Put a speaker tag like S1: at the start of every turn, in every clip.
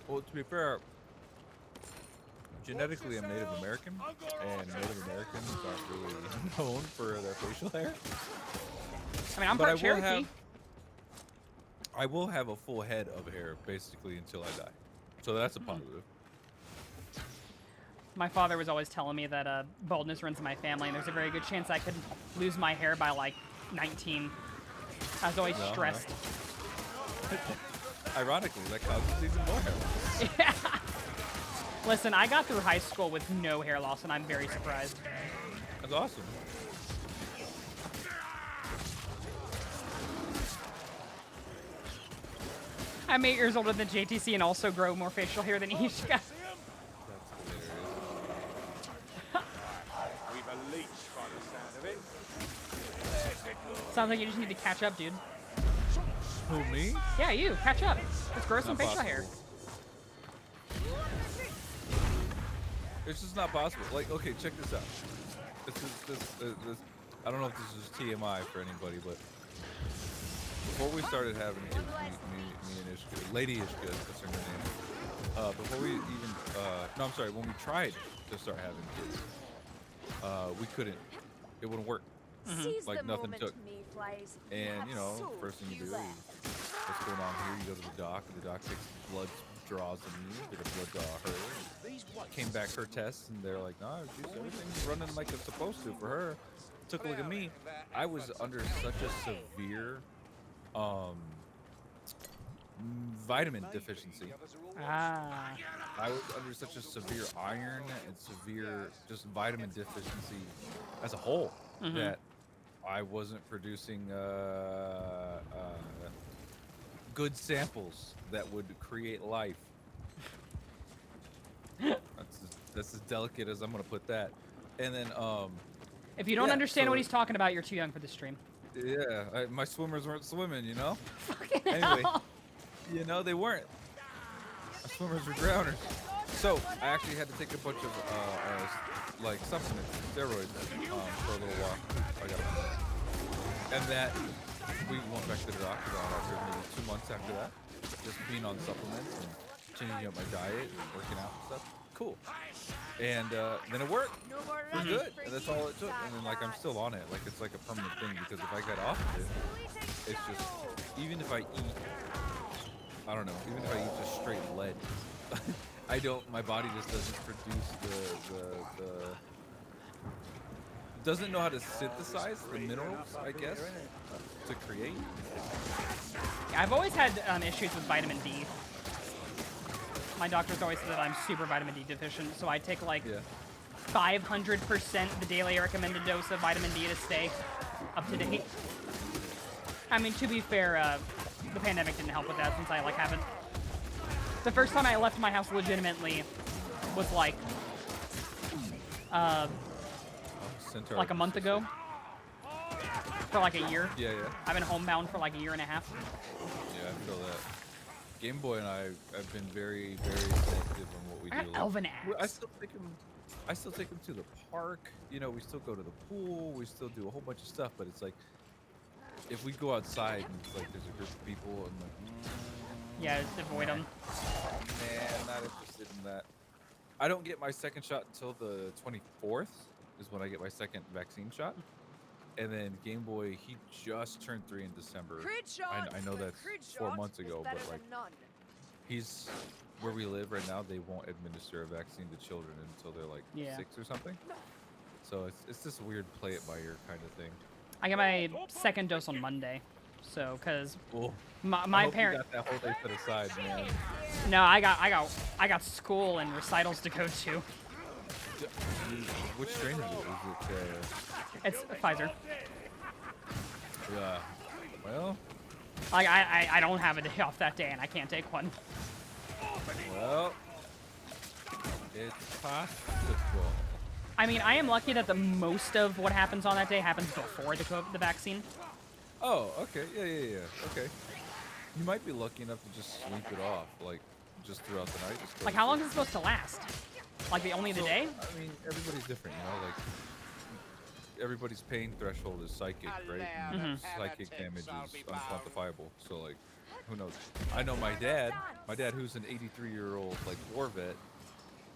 S1: Well, to be fair, genetically I'm Native American, and Native Americans aren't really known for their facial hair.
S2: I mean, I'm
S1: But
S2: part Cherokee.
S1: I will have a full head of hair basically until I die. So that's a positive.
S2: My father was always telling me that baldness runs in my family, and there's a very good chance I could lose my hair by like 19. I was always stressed.
S1: Ironically, that causes even more hair loss.
S2: Yeah. Listen, I got through high school with no hair loss, and I'm very surprised.
S1: That's awesome.
S2: I'm 8 years older than JTC and also grow more facial hair than Ishka.
S1: That's
S3: We've a leech by the sound of it.
S2: Sounds like you just need to catch up, dude.
S1: Who, me?
S2: Yeah, you. Catch up. Let's grow some
S1: Not
S2: facial hair.
S1: possible. It's just not possible. Like, okay, check this out. This I don't know if this is TMI for anybody, but before we started having kids, me and Ishka, Lady Ishka, that's her name. Before we even, no, I'm sorry, when we tried to start having kids, we couldn't. It wouldn't work. Like nothing took. And you know, first thing you do is, what's going on here? You go to the doc, and the doc takes blood draws of me, did a blood draw of her. Came back her tests, and they're like, no, she's everything's running like it's supposed to for her. Took a look at me. I was under such a severe vitamin deficiency.
S2: Ah.
S1: I was under such a severe iron and severe just vitamin deficiency as a whole that I wasn't producing good samples that would create life. That's as delicate as I'm gonna put that. And then
S2: if you don't understand what he's talking about, you're too young for this stream.
S1: Yeah, my swimmers weren't swimming, you know?
S2: Fucking
S1: Anyway,
S2: hell.
S1: you know, they weren't. My swimmers were drowners. So I actually had to take a bunch of like supplements, steroids, for a little while. And that we went back to the doctor after maybe 2 months after that, just being on supplements and changing up my diet and working out and stuff. Cool. And then it worked. We're good. And that's all it took. And then like I'm still on it. Like it's like a permanent thing because if I get off of it, it's just even if I eat, I don't know, even if I eat just straight lead, my body just doesn't produce the doesn't know how to synthesize the minerals, I guess, to create.
S2: I've always had issues with vitamin D. My doctor's always said that I'm super vitamin D deficient, so I take like 500% the daily recommended dose of vitamin D to stay up to date. I mean, to be fair, the pandemic didn't help with that since I like haven't. The first time I left my house legitimately was like a month ago. For like a year.
S1: Yeah.
S2: I've been homebound for like a year and a half.
S1: Yeah, I feel that. Game Boy and I have been very, very selective on what we do.
S2: Elven axe.
S1: I still take him to the park. You know, we still go to the pool. We still do a whole bunch of stuff. But it's like, if we go outside and it's like there's a group of people and like,
S2: yeah, just avoid them.
S1: Man, not interested in that. I don't get my second shot until the 24th is when I get my second vaccine shot. And then Game Boy, he just turned 3 in December. I know that's 4 months ago, but like, he's where we live right now. They won't administer a vaccine to children until they're like 6 or something. So it's this weird play it by ear kind of thing.
S2: I got my second dose on Monday, so because
S1: my parents got that whole day put aside, man.
S2: No, I got school and recitals to go to.
S1: Which strain is it? Is it?
S2: It's Pfizer.
S1: Yeah. Well.
S2: Like I don't have a day off that day, and I can't take one.
S1: Well, it's possible.
S2: I mean, I am lucky that the most of what happens on that day happens before the vaccine.
S1: Oh, okay. Yeah. Okay. You might be lucky enough to just sleep it off, like, just throughout the night.
S2: Like, how long is it supposed to last? Like, only the day?
S1: I mean, everybody's different, you know? Like, everybody's pain threshold is psychic, right? Psychic damage is unquantifiable. So, like, who knows? I know my dad, My dad, who's an 83-year-old like war vet,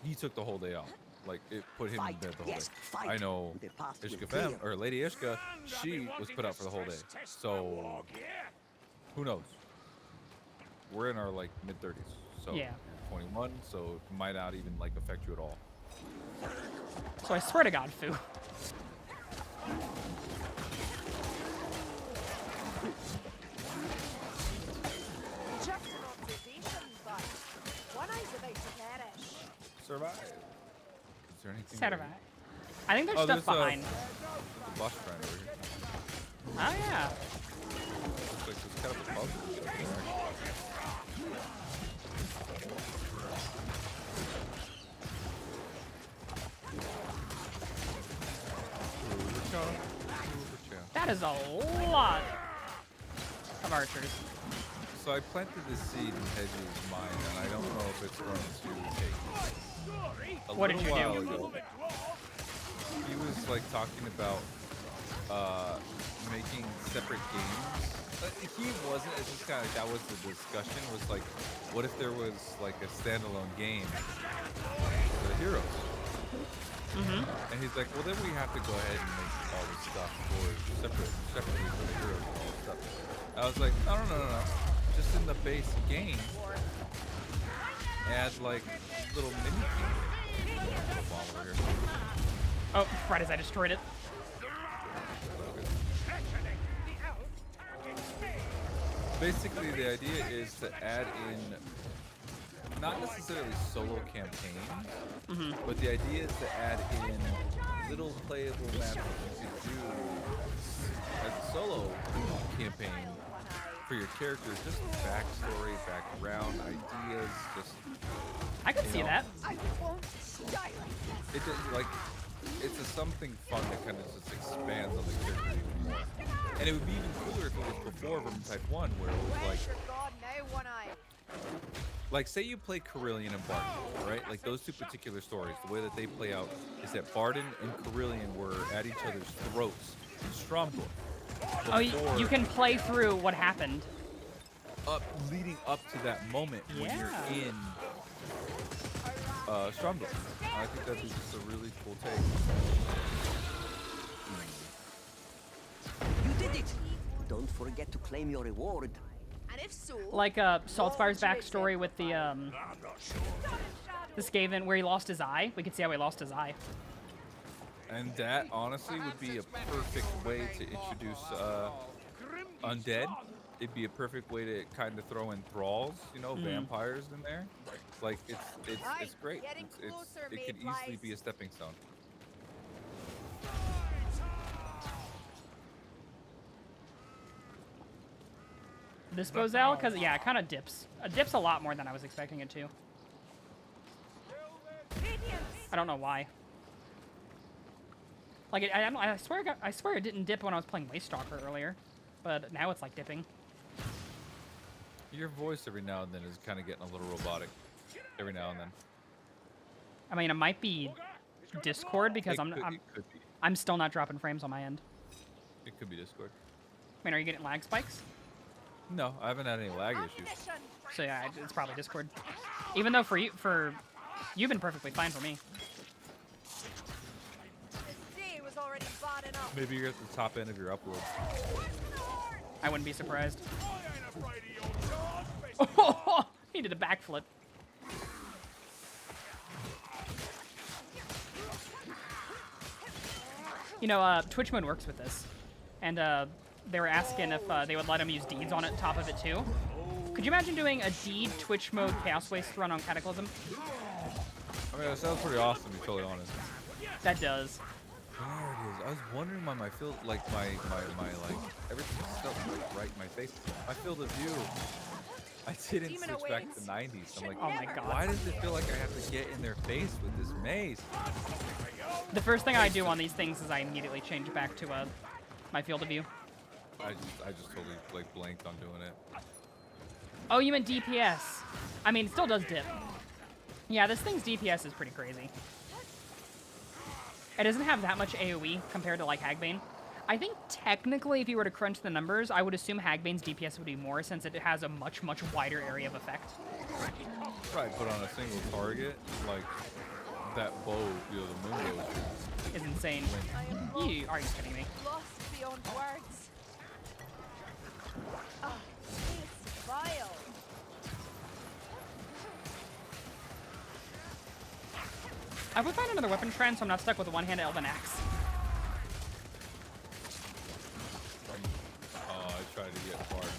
S1: he took the whole day off. Like it put him in bed the whole day. I know Ishka or Lady Ishka, she was put out for the whole day. So who knows? We're in our like mid-30s, so
S2: Yeah.
S1: 21, so it might not even like affect you at all.
S2: So I swear to God, Fu.
S4: Just an observation, but one eye's about to perish.
S1: Survive. Is there anything?
S2: Saturday.
S1: there?
S2: I think there's stuff behind.
S1: The boss shrine over here.
S2: Oh yeah.
S1: Looks like there's kind of a puzzle.
S2: That is a lot of archers.
S1: So I planted the seed in Hedge's mind, and I don't know if it's going to take.
S2: What did you do?
S1: Ago, he was like talking about making separate games. He wasn't. It's just kind of like that was the discussion. Was like, what if there was like a standalone game for the heroes?
S2: Mm-hmm.
S1: And he's like, well, then we have to go ahead and make all this stuff separately for the heroes and all this stuff. I was like, no. Just in the base game, add like little mini games. Bomb over here.
S2: Oh, right as I destroyed it.
S1: Basically, the idea is to add in not necessarily solo campaigns, but the idea is to add in little playable maps that you could do as a solo campaign for your characters, just backstory, background, ideas, just.
S2: I could see that.
S4: I won't die like this.
S1: It just like it's a something fun that kind of just expands on the character even more. And it would be even cooler if it was before Vermintide 1, where it was like.
S4: Where's your god now, one eye?
S1: Like, say you play Carillion and Barden, right? Like, those two particular stories, the way that they play out is that Barden and Carillion were at each other's throats in Stromberg.
S2: Oh, you can play through what happened.
S1: Leading up to that moment when you're in Stromberg. I think that'd be just a really cool take.
S5: You did it! Don't forget to claim your reward.
S4: And if so,
S2: Like Saltspire's backstory with the Skaven, where he lost his eye. We could see how he lost his eye.
S1: And that, honestly, would be a perfect way to introduce undead. It'd be a perfect way to kind of throw in thralls, you know, vampires in there. Like, it's great. It could easily be a stepping stone.
S2: This Bozell, because yeah, it kind of dips. It dips a lot more than I was expecting it to. I don't know why. Like, I swear it didn't dip when I was playing Wastalker earlier, but now it's like dipping.
S1: Your voice every now and then is kind of getting a little robotic. Every now and then.
S2: I mean, it might be Discord because I'm still not dropping frames on my end.
S1: It could be Discord.
S2: I mean, are you getting lag spikes?
S1: No, I haven't had any lag issues.
S2: So yeah, it's probably Discord. Even though you've been perfectly fine for me.
S4: the day was already bad enough.
S1: Maybe you're at the top end of your upload.
S2: I wouldn't be surprised. Oh, he did a backflip. You know, Twitch mode works with this, and they were asking if they would let them use deeds on top of it too. Could you imagine doing a deed Twitch mode Chaos Waste run on Cataclysm?
S1: I mean, that sounds pretty awesome, to be totally honest.
S2: That does.
S1: There it is. I was wondering why my field, like my everything felt like right in my face. My field of view, I didn't switch back to 90s. I'm like,
S2: oh my god.
S1: Why does it feel like I have to get in their face with this maze?
S2: The first thing I do on these things is I immediately change back to my field of view.
S1: I just totally like blanked on doing it.
S2: Oh, you meant DPS. I mean, it still does dip. Yeah, this thing's DPS is pretty crazy. It doesn't have that much AoE compared to like Hagbane. I think technically, if you were to crunch the numbers, I would assume Hagbane's DPS would be more since it has a much, much wider area of effect.
S1: Right, but on a single target, like that bow, you know, the moon bow
S2: Is insane. Are you kidding me?
S4: Lost beyond words. Ah, it's vile.
S2: I would find another weapon trend, so I'm not stuck with a one-handed elven axe.
S1: Oh, I tried to get Warden.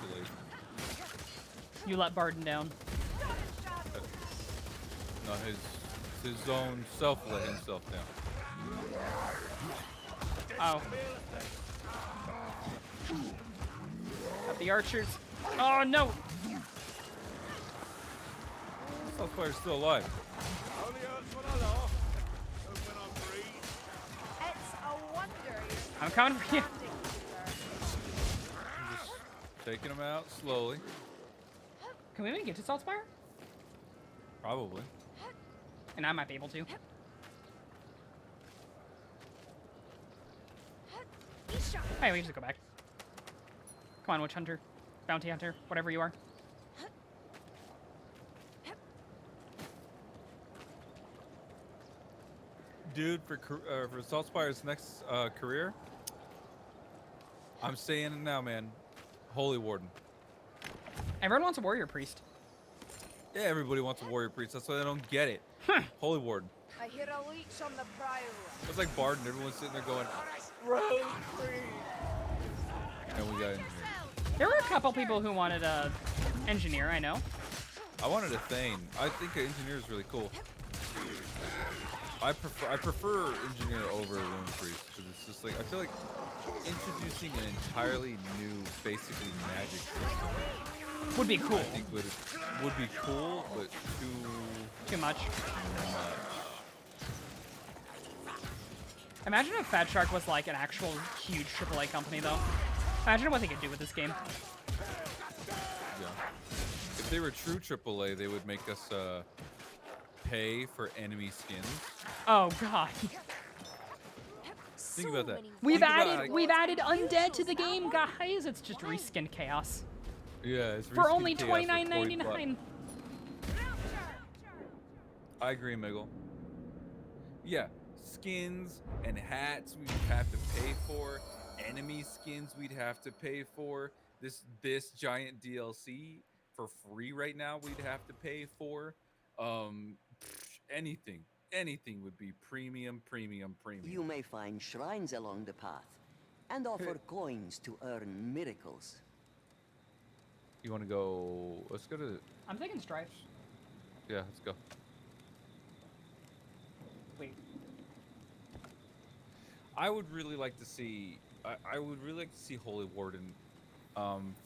S1: Too late.
S2: You let Barden down.
S1: No, his own self let himself down.
S2: Oh. Got the archers. Oh, no!
S1: Self-fire's still alive.
S3: Only hurts when I laugh, and when I breathe.
S4: It's a wonder you're
S2: I'm coming for you.
S4: standing here.
S1: I'm just taking him out slowly.
S2: Can we even get to Saltspire?
S1: Probably.
S2: And I might be able to. Hey, we can just go back. Come on, Witch Hunter. Bounty Hunter. Whatever you are.
S1: Dude, for Saltspire's next career, I'm saying it now, man. Holy Warden.
S2: Everyone wants a warrior priest.
S1: Yeah, everybody wants a warrior priest. That's why they don't get it. Holy Warden.
S4: I hear a leech on the prowl.
S1: It's like Barden. Everyone's sitting there going,
S3: Road free.
S1: and we got engineer.
S2: There were a couple people who wanted a engineer, I know.
S1: I wanted a Thane. I think an engineer is really cool. I prefer engineer over rune priest because it's just like I feel like introducing an entirely new, basically magic system.
S2: Would be cool.
S1: I think would be cool, but
S2: Too much.
S1: much.
S2: Imagine if Fat Shark was like an actual huge AAA company, though. Imagine what they could do with this game.
S1: Yeah. If they were true AAA, they would make us pay for enemy skins.
S2: Oh god.
S1: Think about that.
S2: We've
S1: Think about,
S2: added
S1: like-
S2: undead to the game, guys. It's just reskinned chaos
S1: Yeah, it's
S2: for
S1: reskin
S2: only
S1: chaos for
S2: $29.99.
S1: I agree, Miguel. Yeah, skins and hats we'd have to pay for. Enemy skins we'd have to pay for. This giant DLC for free right now we'd have to pay for. Anything would be premium.
S5: You may find shrines along the path and offer coins to earn miracles.
S1: You want to go? Let's go to.
S2: I'm thinking Strife.
S1: Yeah, let's go.
S2: Wait.
S1: I would really like to see. I would really like to see Holy Warden.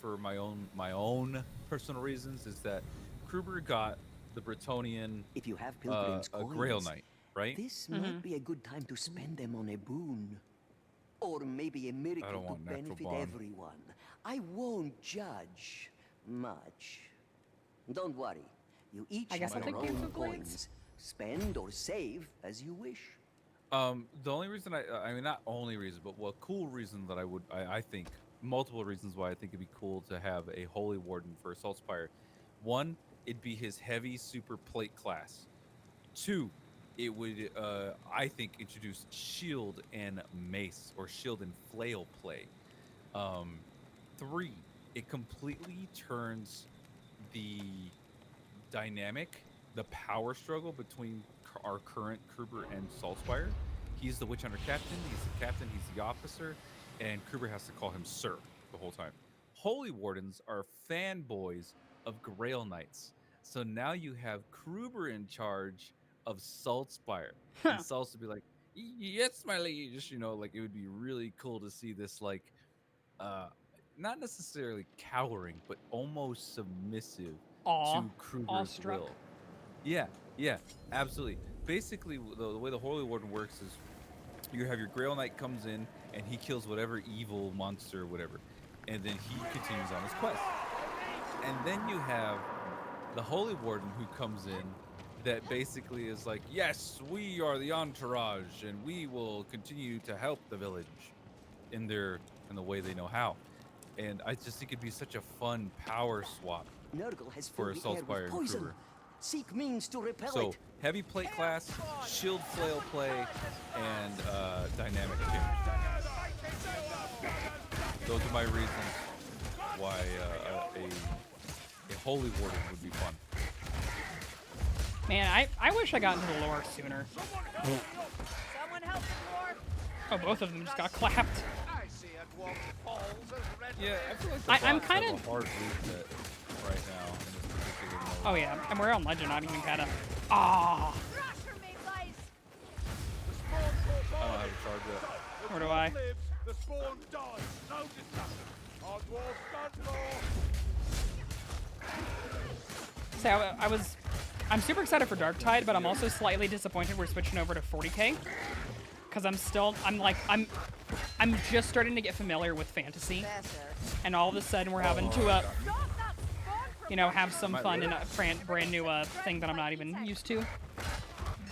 S1: For my own personal reasons, is that Kruber got the Bretonian
S5: If you have pilgrim's
S1: a
S5: coins,
S1: Grail Knight, right?
S5: this might be a good time to spend them on a boon. Or maybe a miracle to
S1: want natural
S5: benefit
S1: bond.
S5: everyone. I won't judge much. Don't worry. You each
S2: I guess
S5: have
S2: I'll
S5: your
S2: take
S5: own
S2: Games of Blades.
S5: coins. Spend or save as you wish.
S1: The only reason I mean not only reason, but what cool reason that I think multiple reasons why I think it'd be cool to have a Holy Warden for Saltspire. One, it'd be his heavy super plate class. Two, it would I think introduce shield and mace or shield and flail play. Three, it completely turns the dynamic, the power struggle between our current Kruber and Saltspire. He's the Witch Hunter captain, he's the captain, he's the officer, and Kruber has to call him sir the whole time. Holy Wardens are fanboys of Grail Knights. So now you have Kruber in charge of Saltspire. And Salts would be like, yes, my liege. You know, like it would be really cool to see this, like, not necessarily cowering, but almost submissive
S2: Aw.
S1: to Kruger's
S2: Awestruck.
S1: will. Yeah, absolutely. Basically, the way the Holy Warden works is you have your Grail Knight comes in and he kills whatever evil monster or whatever, and then he continues on his quest. And then you have the Holy Warden who comes in that basically is like, yes, we are the entourage and we will continue to help the village. in the way they know how. And I just think it'd be such a fun power swap
S5: Nurgle has
S1: for
S5: filled the air
S1: Assault Spire
S5: with
S1: and
S5: poison.
S1: Kruger.
S5: Seek means to repel
S1: So
S5: it.
S1: heavy plate class, shield flail play, and dynamic change. Those are my reasons why a holy warden would be fun.
S2: Man, I wish I got into the lore sooner.
S4: Someone help the dwarf.
S2: Oh, both of them just got clapped.
S3: I see a dwarf falls as red.
S1: Yeah, I feel like the
S2: I'm
S1: bots
S2: kinda-
S1: have a hard reset right now in this particular mode.
S2: Oh yeah, and we're on legend, not even kinda. Ah,
S4: Thrasher made lies.
S3: The spawn caught
S1: I don't
S3: on.
S1: have a charge yet.
S3: The
S2: Or do
S3: dwarf
S2: I?
S3: lives, the spawn dies. No discussion. Our dwarf's done for.
S2: so I'm super excited for Darktide, but I'm also slightly disappointed we're switching over to 40k. Cause I'm just starting to get familiar with fantasy,
S4: Better.
S2: and all of a sudden we're having to,
S4: Stop that spawn from
S2: have some
S1: Might
S2: fun
S1: really.
S2: in a brand new thing that I'm not even used to.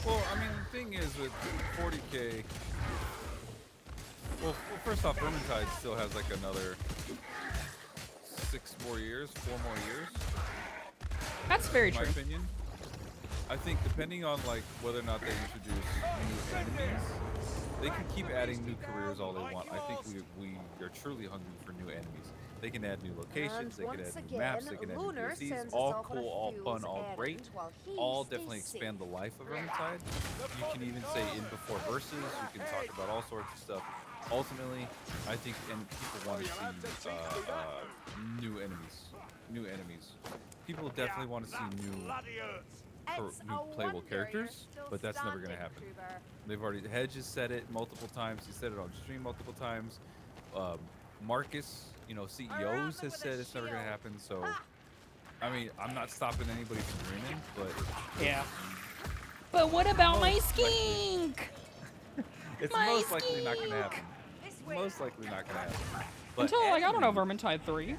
S1: Well, I mean, the thing is with 40k. Well, first off, Vermintide still has like another 4 more years.
S2: That's very
S1: In my
S2: true.
S1: opinion. I think depending on like whether or not they introduce new enemies, they can keep adding new careers all they want. I think we are truly hungry for new enemies. They can add new locations, they can
S4: once
S1: add new maps, they
S4: again,
S1: can add
S4: Lunar
S1: new
S4: sends
S1: DLCs.
S4: us
S1: All
S4: off on a
S1: cool, all fun,
S4: fool's
S1: all great.
S4: errand while he
S1: All
S4: stays
S1: definitely
S4: safe.
S1: expand the life of Vermintide. You can even say in before verses. You can talk about all sorts of stuff. Ultimately, I think and people want to see new enemies. New enemies. People definitely want to see new
S3: Bloody hurts.
S4: It's
S1: new
S4: a
S1: playable
S4: wonder
S1: characters,
S4: you're still
S1: but that's never gonna
S4: standing,
S1: happen.
S4: Kruger.
S1: They've already Hedge has said it multiple times. He said it on stream multiple times. Marcus, CEOs has said it's never gonna happen. So, I mean, I'm not stopping anybody from dreaming, but
S2: Yeah. But what about my
S1: Most likely.
S2: skink?
S1: it's
S2: My
S1: most likely not gonna
S2: skink.
S1: happen.
S4: This way.
S1: Most likely not gonna happen. But
S2: Until I don't know,
S1: anyway,
S2: Vermintide 3.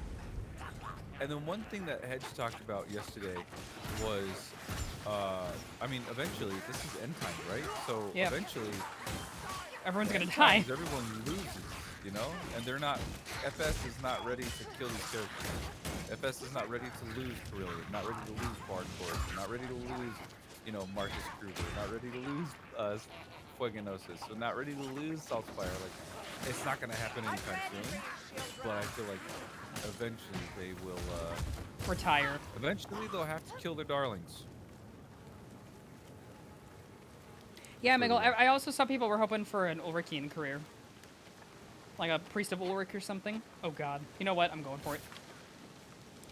S1: And then one thing that Hedge talked about yesterday was, I mean, eventually this is end time, right? So
S2: Yep.
S1: eventually.
S2: Everyone's gonna
S1: End
S2: die.
S1: times, everyone loses, and they're not. FS is not ready to kill these characters. FS is not ready to lose Carillion, not ready to lose Barncore, not ready to lose, Marcus Kruger, not ready to lose Fueganosis, so not ready to lose Saltspire. Like, it's not gonna happen anytime soon. But I feel like eventually they will.
S2: Retire.
S1: Eventually they'll have to kill their darlings.
S2: Yeah, Miguel, I also saw people were hoping for an Ulrichian career. Like a Priest of Ulrich or something. Oh god. You know what? I'm going for it.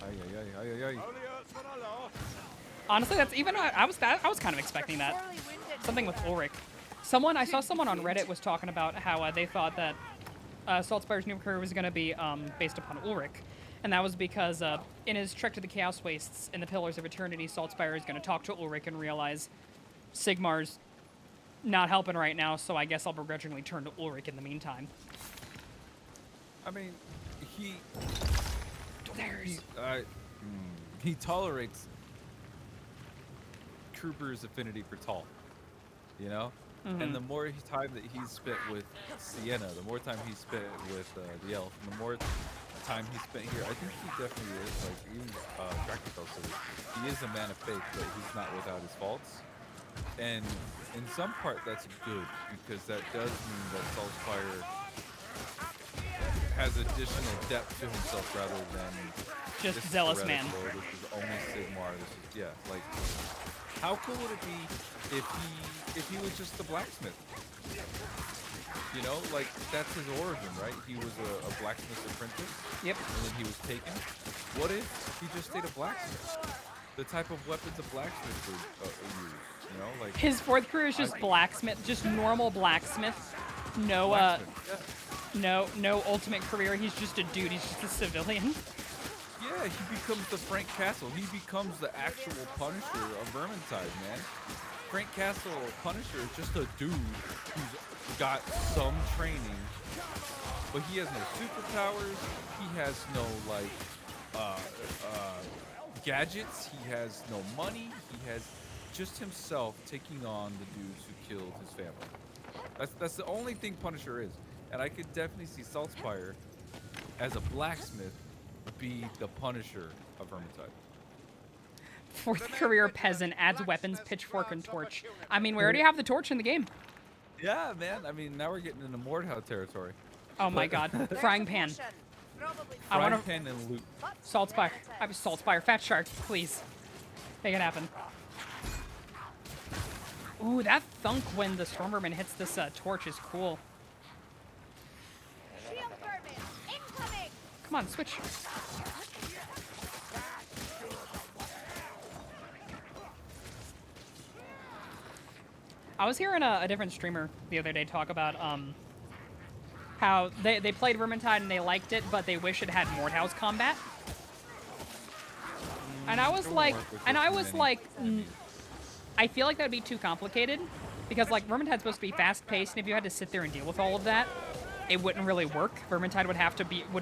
S1: Ay, ay, ay, ay, ay, ay.
S3: Only hurts when I laugh.
S2: Honestly, that's even I was kind of expecting that.
S4: Sorely winded,
S2: Something with
S4: Kruger.
S2: Ulrich. I saw someone on Reddit was talking about how they thought that Saltspire's new career was going to be based upon Ulrich. And that was because in his trek to the Chaos Wastes in the Pillars of Eternity, Saltspire is going to talk to Ulrich and realize Sigmar's not helping right now, so I guess I'll begrudgingly turn to Ulrich in the meantime.
S1: I mean, he tolerates Kruger's affinity for Tall, and the more time that he's spent with Sienna, the more time he's spent with the elf, and the more time he spent here, I think he definitely is, like, even Practical says, he is a man of faith, but he's not without his faults. And in some part, that's good, because that does mean that Saltspire has additional depth to himself rather than
S2: Just
S1: this is
S2: zealous
S1: Heretic
S2: man.
S1: Lord, this is only Sigmar. This is like, how cool would it be if he was just the blacksmith? Like, that's his origin, right? He was a blacksmith's apprentice.
S2: Yep.
S1: And then he was taken. What if he just stayed a blacksmith? The type of weapons a blacksmith would use, like
S2: His fourth career is just blacksmith, just normal blacksmith. No,
S1: blacksmith. Yeah.
S2: no ultimate career. He's just a dude. He's just a civilian.
S1: Yeah, he becomes the Frank Castle. He becomes the actual Punisher of Vermintide, man. Frank Castle Punisher is just a dude who's got some training, but he has no superpowers. He has no gadgets. He has no money. He has just himself taking on the dudes who killed his family. That's the only thing Punisher is. And I could definitely see Saltspire as a blacksmith be the Punisher of Vermintide.
S2: Fourth career peasant adds weapons, pitchfork, and torch. I mean, we already have the torch in the game.
S1: Yeah, man. I mean, now we're getting into Mordhau territory.
S2: Oh my god. Frying pan. I
S1: Frying
S2: want
S1: pan and loot.
S2: Saltspire. I was Saltspire. Fat shark, please. Make it happen. Ooh, that thunk when the Stormvermin hits this torch is cool. Come on, switch. I was hearing a different streamer the other day talk about how they played Vermintide and they liked it, but they wish it had Mordhau's combat. And I was like, I feel like that would be too complicated because like Vermintide's supposed to be fast-paced, and if you had to sit there and deal with all of that, it wouldn't really work. Vermintide would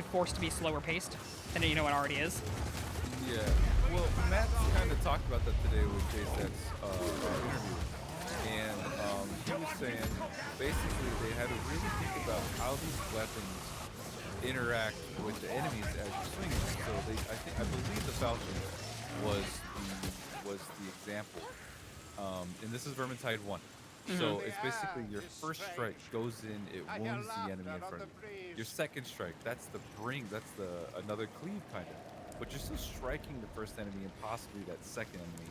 S2: force to be slower paced than it already is.
S1: Yeah. Well, Matt kind of talked about that today with JSet's interview. And he was saying basically they had to really think about how these weapons interact with the enemies as you're swinging. So I believe the Falchion was the example. And this is Vermintide 1. So it's basically your first strike goes in, it wounds the enemy in front of you. Your second strike, that's another cleave kind of. But you're still striking the first enemy and possibly that second enemy.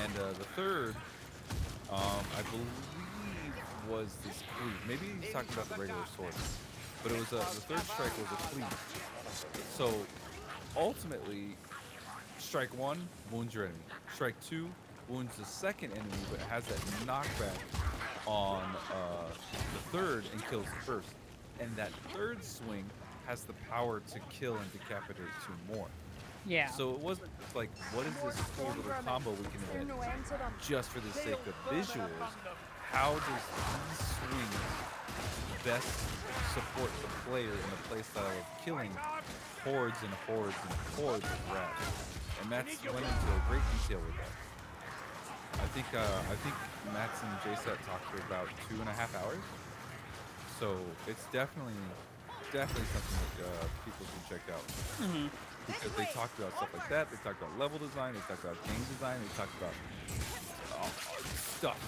S1: And the third, I believe was this cleave. Maybe he's talking about the regular sword. But it was the third strike was a cleave. So ultimately, strike 1 wounds your enemy. Strike 2 wounds the second enemy, but has that knockback on the third and kills the first. And that third swing has the power to kill and decapitate 2 more.
S2: Yeah.
S1: So it wasn't just like, what is this cool little combo we can invent just for the sake of visuals? How does these swings best support the player in the playstyle of killing hordes and hordes and hordes of rats? And Matt's went into a great detail with that. I think Matt's and JSet talked for about 2.5 hours. So it's definitely something that people can check out. Because they talked about stuff like that. They talked about level design. They talked about game design. They talked about stuff.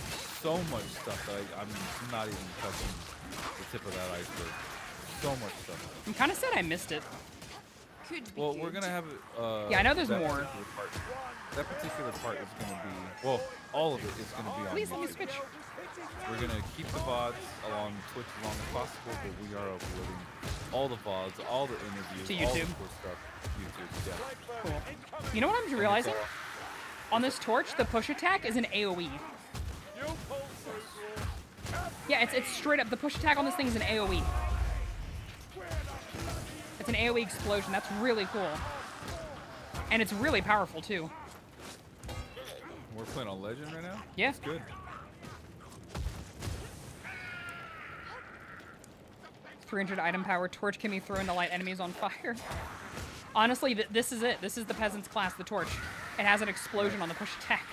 S1: So much stuff that I'm not even touching the tip of that iceberg. So much stuff.
S2: I'm kind of sad I missed it.
S1: Well, we're gonna have.
S2: Yeah, I know there's more.
S1: That particular part is gonna be. Well, all of it is gonna be on.
S2: Please let me
S1: YouTube.
S2: switch.
S1: We're gonna keep the VODs along Twitch as long as possible, but we are uploading all the VODs, all the interviews,
S2: to
S1: all the
S2: YouTube.
S1: cool stuff. YouTube, yeah.
S2: Cool. You know what I'm realizing? On this torch, the push attack is an AoE. Yeah, it's straight up. The push attack on this thing is an AoE. It's an AoE explosion. That's really cool. And it's really powerful, too.
S1: We're playing on Legend right now?
S2: Yeah.
S1: That's good.
S2: 300 item power. Torch can be thrown to light enemies on fire. Honestly, this is it. This is the peasant's class, the torch. It has an explosion on the push attack.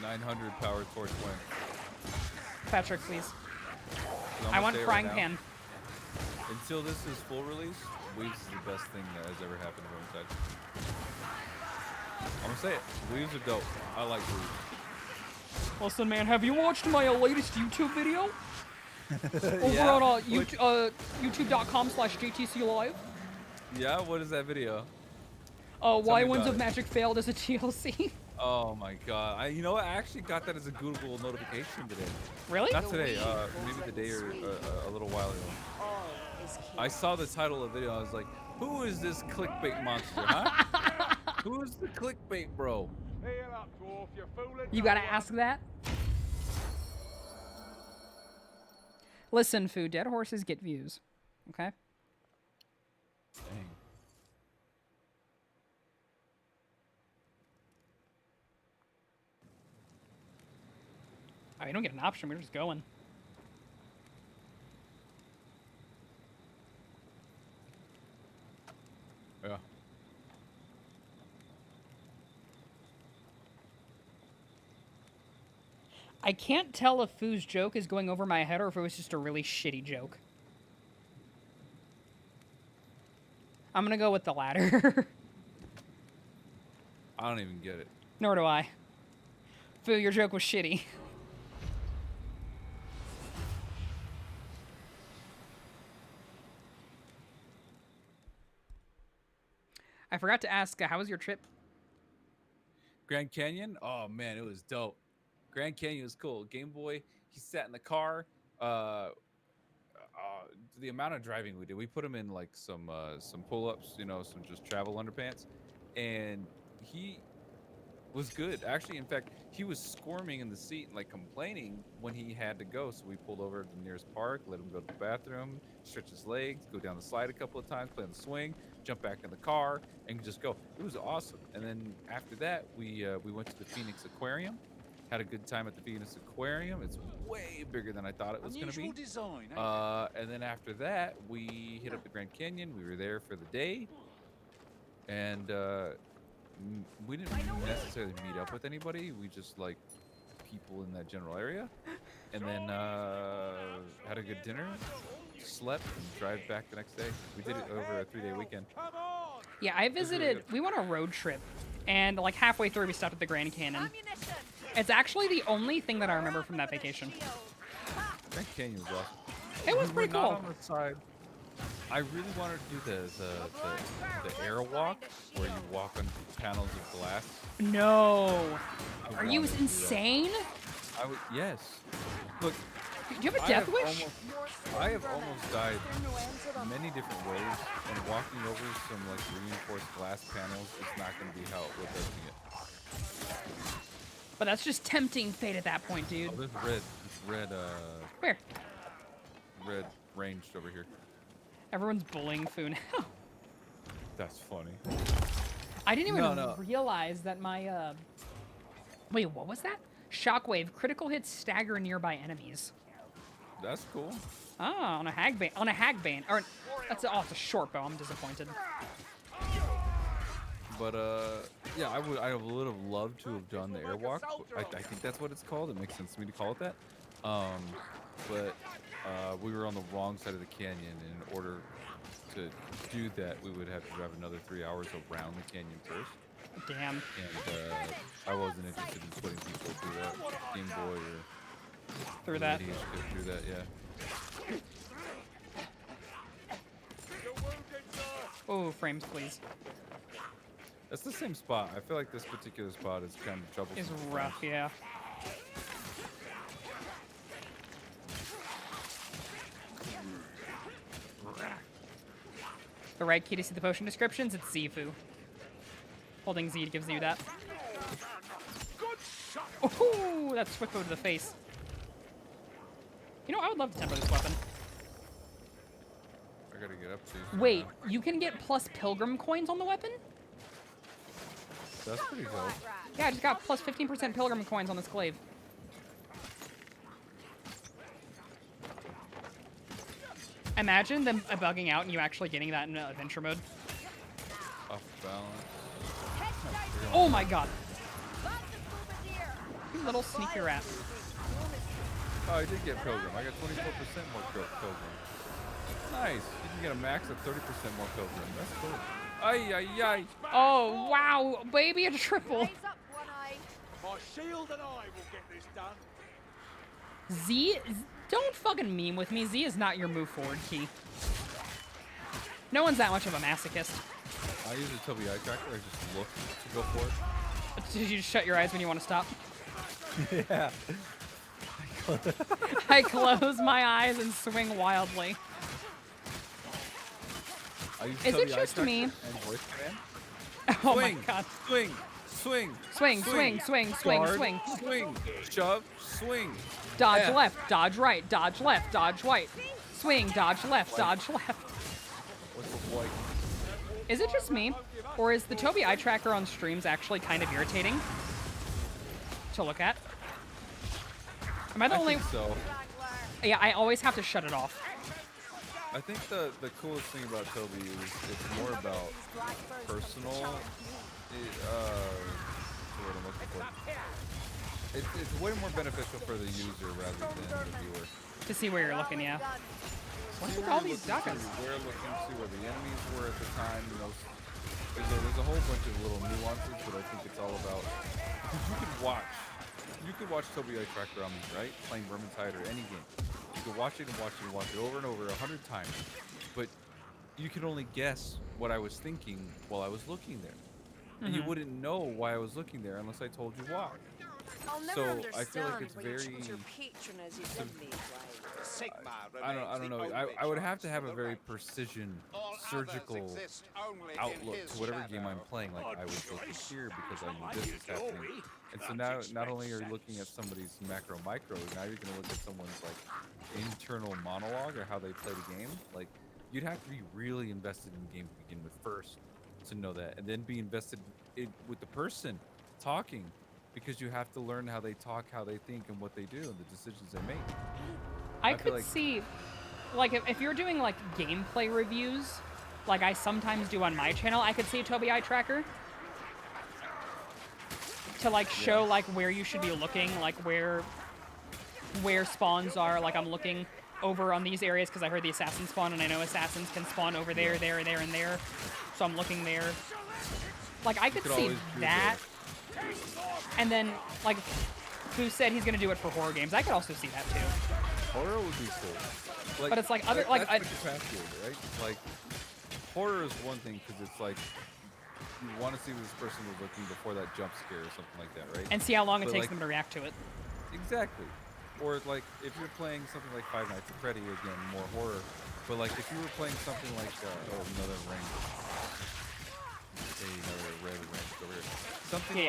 S1: 900 power torch win.
S2: Patrick, please.
S1: I'm
S2: I want
S1: gonna say
S2: frying
S1: right now,
S2: pan.
S1: Until this is full release, Weaves is the best thing that has ever happened to Vermintide. I'm gonna say it. Weaves are dope. I like Weaves.
S2: Listen, man, have you watched my latest YouTube video? Over
S1: Yeah,
S2: on youtube.com/jtcLIVE.
S1: Yeah, what is that video?
S2: Why
S1: me
S2: Winds
S1: about
S2: of
S1: it.
S2: Magic failed as a TLC.
S1: Oh my god. You know what? I actually got that as a Google notification today.
S2: Really?
S1: Not today, maybe the day or a little while ago. I saw the title of the video. I was like, who is this clickbait monster, huh? Who's the clickbait bro?
S3: Heel up, dwarf, you're fooling
S2: You gotta ask that. Listen, food. Dead horses get views. Okay?
S1: Dang.
S2: Oh, you don't get an option. We're just going.
S1: Yeah.
S2: I can't tell if Foo's joke is going over my head or if it was just a really shitty joke. I'm gonna go with the latter.
S1: I don't even get it.
S2: Nor do I. Foo, your joke was shitty. I forgot to ask, how was your trip?
S1: Grand Canyon? Oh man, it was dope. Grand Canyon was cool. Game Boy, he sat in the car. The amount of driving we did, we put him in like some pull-ups, you know, some just travel underpants, and he was good. Actually, in fact, he was squirming in the seat and like complaining when he had to go. So we pulled over to the nearest park, let him go to the bathroom, stretch his legs, go down the slide a couple of times, play on the swing, jump back in the car, and just go. It was awesome. And then after that, we went to the Phoenix Aquarium. Had a good time at the Phoenix Aquarium. It's way bigger than I thought it was going to be.
S3: Design,
S1: And then after that, we hit up the Grand Canyon. We were there for the day. And we didn't necessarily meet up with anybody. We just like people in that general area. And then had a good dinner, slept, and drive back the next day. We did it over a 3-day weekend.
S2: Yeah, I visited, we went on a road trip, and like halfway through we stopped at the Grand Canyon. It's actually the only thing that I remember from that vacation.
S1: Grand Canyon was awesome.
S2: It was pretty cool.
S1: Not on the side. I really wanted to do the airwalk, where you walk on panels of glass.
S2: No. Are you
S1: wanted to do that.
S2: insane?
S1: Yes. Look,
S2: Do you have a death wish?
S1: I have almost died many different ways, and walking over some like reinforced glass panels is not going to be how it would have it.
S2: But that's just tempting fate at that point, dude.
S1: Oh, there's red,
S2: Where?
S1: red ranged over here.
S2: Everyone's bullying Foo now.
S1: That's funny.
S2: I didn't even realize that my, wait, what was that? Shockwave. Critical hits stagger nearby enemies.
S1: That's cool.
S2: Ah, on a hagbane. On a hagbane. Or, it's a short bow. I'm disappointed.
S1: But, yeah, I would have loved to have done the airwalk. I think that's what it's called. It makes sense to me to call it that. But we were on the wrong side of the canyon, and in order to do that, we would have to drive another 3 hours around the canyon first.
S2: Damn.
S1: And I wasn't interested in putting people through that. Game Boy or
S2: Through that.
S1: Through that, yeah.
S2: Oh, frames, please.
S1: That's the same spot. I feel like this particular spot is kind of troublesome.
S2: It's rough, yeah. The right key to see the potion descriptions, it's Zifu. Holding Z gives you that. Oh, that's swift bow to the face. You know, I would love to temper this weapon.
S1: I gotta get up to.
S2: Wait, you can get plus pilgrim coins on the weapon?
S1: That's pretty cool.
S2: Yeah, I just got plus 15% pilgrim coins on this glaive. Imagine them bugging out and you actually getting that in adventure mode.
S1: Off balance.
S2: Oh my god. You little sneaky rat.
S1: Oh, I did get Pilgrim. I got 24% more Pilgrim. Nice. You can get a max of 30% more Pilgrim. That's cool. Ay, ay, ay.
S2: Oh, wow. Baby, a triple.
S4: Raise up one eye.
S3: My shield and I will get this done.
S2: Z, don't fucking meme with me. Z is not your move forward key. No one's that much of a masochist.
S1: I use a Tobii eye tracker. I just look to go for it.
S2: Did you just shut your eyes when you want to stop?
S1: Yeah.
S2: I close my eyes and swing wildly.
S1: I use
S2: Is it
S1: Tobii eye
S2: just
S1: tracker
S2: me?
S1: and voice command.
S2: Oh
S1: Swing,
S2: my god.
S1: Swing, swing,
S2: Swing, swing, swing, swing,
S1: guard,
S2: swing.
S1: swing, shove, swing.
S2: Dodge
S1: F.
S2: left, dodge right, dodge left, dodge right. Swing, dodge left, dodge left.
S1: What's the white?
S2: Is it just me? Or is the Tobii eye tracker on streams actually kind of irritating to look at? Am I the only...
S1: think so.
S2: Yeah, I always have to shut it off.
S1: I think the coolest thing about Tobii is it's more about personal. What I'm looking for. It's way more beneficial for the user rather than the viewer.
S2: To see where you're looking, yeah. What's
S1: see
S2: with
S1: where
S2: all
S1: you're
S2: these
S1: looking
S2: ducks?
S1: to, where looking, see where the enemies were at the time. You know, there's a whole bunch of little nuances, but I think it's all about because you could watch Tobii Tracker on me, right? Playing Vermintide or any game. You could watch it and watch it and watch it over and over 100 times, but you could only guess what I was thinking while I was looking there, and you wouldn't know why I was looking there unless I told you why.
S4: I'll never
S1: So
S4: understand
S1: I feel like it's
S4: when you
S1: very
S4: choose your patron as your inmate, like.
S3: Sigma
S1: I don't know. I would have to have a very precision, surgical outlook to whatever game I'm playing. Like I was looking here because I knew this is happening. And so now, not only are you looking at somebody's macro micro, now you're going to look at someone's like internal monologue or how they play the game. Like you'd have to be really invested in the game to begin with first to know that, and then be invested with the person talking, because you have to learn how they talk, how they think, and what they do, and the decisions they make.
S2: I
S1: feel
S2: could
S1: like-
S2: see, like, if you're doing, like, gameplay reviews, like I sometimes do on my channel, I could see a Tobii Tracker to, like, show, like, where you should be looking, like, where spawns are. Like, I'm looking over on these areas because I heard the assassin spawn, and I know assassins can spawn over there, there, there, and there. So I'm looking there. Like, I could see
S1: always do
S2: that. And then, like, who said he's gonna do it for horror games? I could also see that too.
S1: Horror would be cool. Like,
S2: But it's like other, like,
S1: that's the capacity of it, right? Like, horror is one thing because it's like you want to see what this person was looking before that jump scare or something like that, right?
S2: and see how long it
S1: But,
S2: takes
S1: like,
S2: them to react to it.
S1: Exactly. Or like if you're playing something like Five Nights at Freddy, again, more horror. But like if you were playing something like another ring. Hey, another red ring over here. Something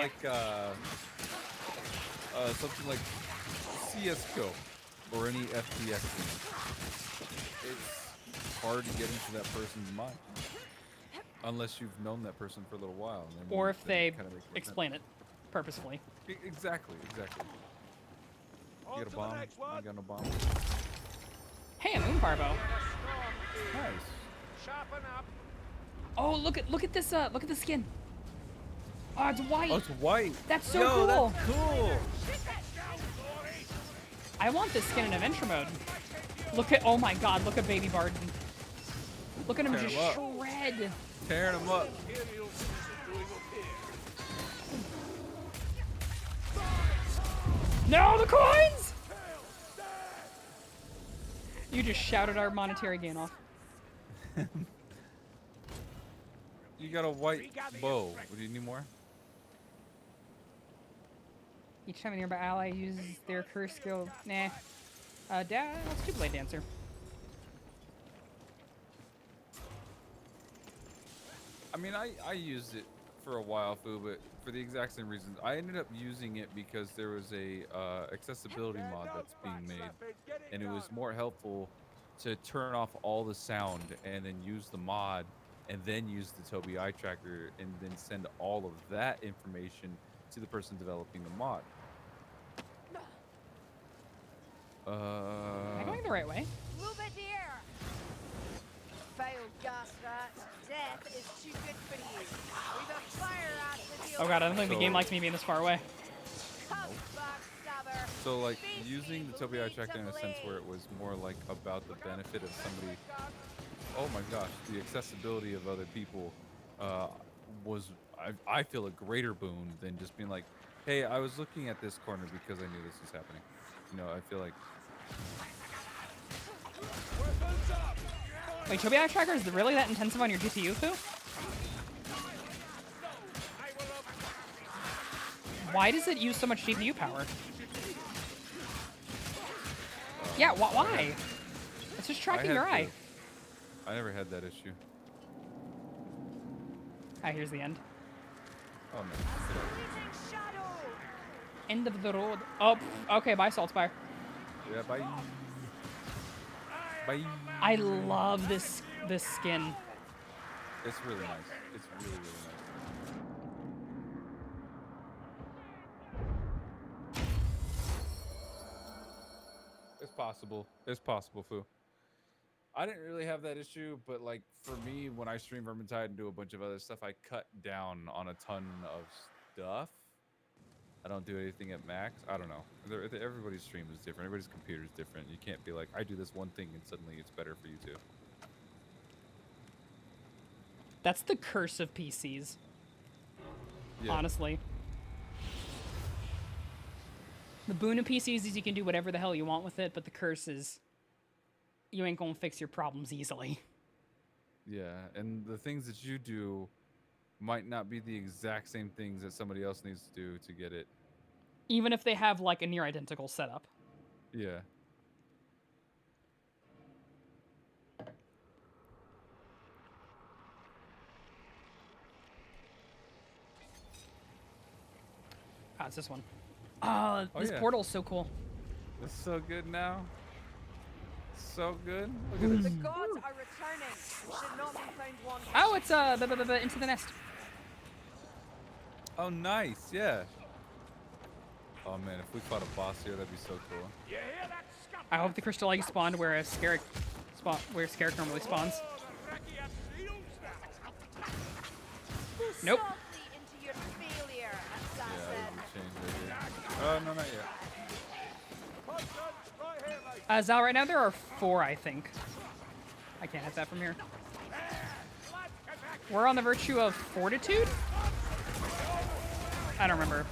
S1: like CS:GO or any FPS game. It's hard to get into that person's mind unless you've known that person for a little while. And then
S2: Or if they
S1: kind of make more sense.
S2: explain it purposefully.
S1: Exactly. You got a bomb? I got no bomb.
S2: Hey, a moonfire bow.
S1: Nice.
S3: Sharpen up.
S2: Oh, look at this look at the skin. Oh, it's white.
S1: Oh, it's white.
S2: That's so
S1: Yo,
S2: cool.
S1: That's cool.
S2: I want this skin in adventure mode. Look at, oh my god, look at baby Warden. Look at him
S1: Tear
S2: just
S1: him up.
S2: shred.
S1: Tearing them up.
S2: No, the coins! You just shouted our monetary gain off.
S1: You got a white bow. Do you need more?
S2: Each time a nearby ally uses their curse skill, nah. Let's do Blade Dancer.
S1: I mean, I used it for a while, Fu, but for the exact same reasons. I ended up using it because there was a accessibility mod that's being made, and it was more helpful to turn off all the sound and then use the mod and then use the Tobii eye tracker and then send all of that information to the person developing the mod.
S2: Am I going the right way?
S4: Move it here! Failed gas rat. Death is too good for you. We've a fire rat with you.
S2: Oh god, I don't think the game likes me being this far away.
S4: Come backstabber.
S1: So like using the Tobii eye tracker in a sense where it was more like about the benefit of somebody. Oh my gosh, the accessibility of other people was I feel a greater boon than just being like, hey, I was looking at this corner because I knew this was happening. You know, I feel like
S2: Wait, Tobii eye tracker is really that intensive on your GPU, Fu? Why does it use so much GPU power? Yeah, why? It's just tracking your eye.
S1: I never had that issue.
S2: Ah, here's the end.
S1: Oh no.
S4: Fleeting shadow.
S2: End of the road. Oh, okay, bye, Saltspire.
S1: Yeah, bye. Bye.
S2: I love this skin.
S1: It's really nice. It's really, really nice. It's possible. It's possible, Fu. I didn't really have that issue, but like for me, when I stream Vermintide and do a bunch of other stuff, I cut down on a ton of stuff I don't do anything at max. I don't know. Everybody's stream is different. Everybody's computer is different. You can't be like, I do this one thing and suddenly it's better for you too.
S2: That's the curse of PCs.
S1: Yeah.
S2: Honestly. The boon of PCs is you can do whatever the hell you want with it, but the curse is you ain't gonna fix your problems easily.
S1: Yeah, and the things that you do might not be the exact same things that somebody else needs to do to get it.
S2: Even if they have like a near identical setup.
S1: Yeah.
S2: Ah, it's this one. Oh, this portal's so cool.
S1: It's so good now. So good. Look at
S4: The
S1: this.
S4: gods are returning. Should not be found wanting.
S2: Oh, it's into the nest.
S1: Oh, nice. Yeah. Oh man, if we fought a boss here, that'd be so cool.
S3: You hear that scuffle?
S2: I hope the crystal egg spawned where a Scarrick normally spawns.
S3: Oh, the wrecky have shields now.
S2: Nope.
S4: Softly into your failure,
S1: Yeah,
S4: assassin.
S1: we changed right here. Oh, no, not yet.
S3: Hudson, right here, mate.
S2: Zal, right now there are 4, I think. I can't hit that from here.
S3: Lads, get back.
S2: We're on the virtue of fortitude? I don't remember.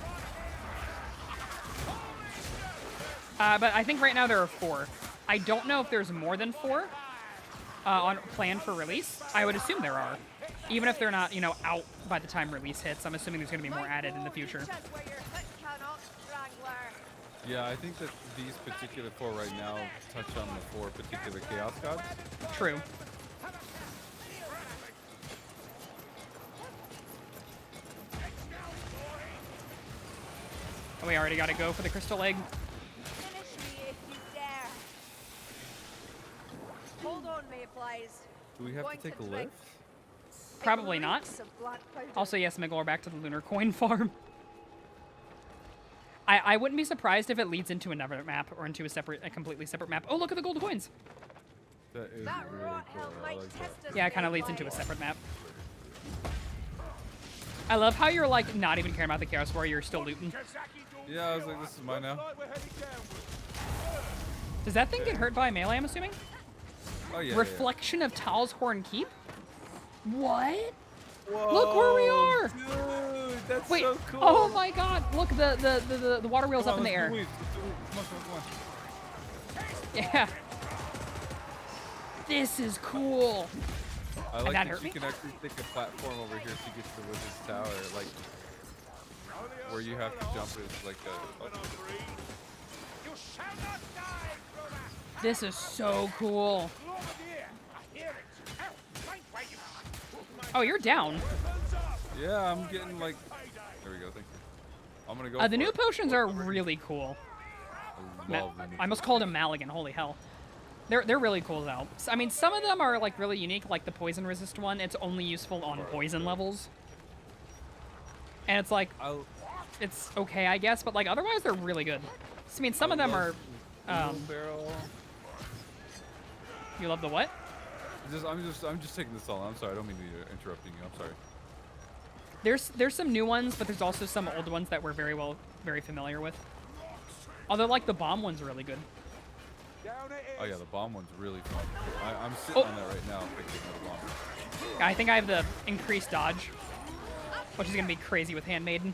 S2: But I think right now there are 4. I don't know if there's more than 4 on planned for release. I would assume there are. Even if they're not, you know, out by the time release hits, I'm assuming there's going to be more added in the future.
S4: Where your hit cannot strangler.
S1: Yeah, I think that these particular 4 right now touch on the 4 particular Chaos Gods.
S2: True. Oh, we already got to go for the crystal egg.
S4: Finish me if you dare. Hold on, Mayflies.
S1: Do we have
S4: Going
S1: to take a
S4: drink.
S1: lift?
S2: Probably not.
S4: Reeks of black powder.
S2: Also, yes, Miguel, we're back to the lunar coin farm. I wouldn't be surprised if it leads into another map or into a completely separate map. Oh, look at the gold coins.
S1: That is
S4: That
S1: really
S4: rot
S1: cool.
S4: hell
S1: I
S4: might
S1: like
S4: test
S1: that.
S4: us.
S2: Yeah, it kind of leads
S4: Mayflies.
S2: into a separate map. I love how you're like not even caring about the Chaos War, you're still looting.
S1: Yeah, I was like, this is mine now.
S3: Like we're heading downwards.
S2: Does that thing get hurt by melee, I'm assuming?
S1: Oh, yeah.
S2: Reflection of Tal's Horn Keep? What?
S1: Whoa,
S2: Look where we are!
S1: Dude, that's
S2: Wait,
S1: so cool.
S2: oh my god, look, the water wheel's
S1: Come
S2: up
S1: on,
S2: in the
S1: let's
S2: air.
S1: do it. Come on, come on,
S2: Yeah. This is cool.
S1: I like
S2: that
S1: that
S2: hurt
S1: you
S2: me?
S1: can actually take a platform over here to get to the Wizard's Tower, like, where you have to jump is like a...
S3: You shall not die, brother.
S2: This is so cool.
S3: Look here. I hear it. Help, fight where you
S2: Oh, you're down.
S1: Yeah, I'm getting like... There we go, thank you. I'm gonna go
S2: The
S1: for
S2: new
S1: it.
S2: potions are really cool.
S1: I love the new
S2: I almost called him Maligan, holy hell. They're really cool though. I mean, some of them are like really unique, like the poison resist one. It's only useful on poison levels. And it's like, it's okay, I guess, but like otherwise they're really good. I mean, some of them are...
S1: Barrel.
S2: You love the what?
S1: I'm just taking this all. I'm sorry. I don't mean to interrupting you. I'm sorry.
S2: There's some new ones, but there's also some old ones that we're very familiar with. Although like the bomb one's really good.
S1: Oh yeah, the bomb one's really fun. I'm sitting on that right now, picking up the bomb.
S2: I think I have the increased dodge, which is gonna be crazy with Handmaiden.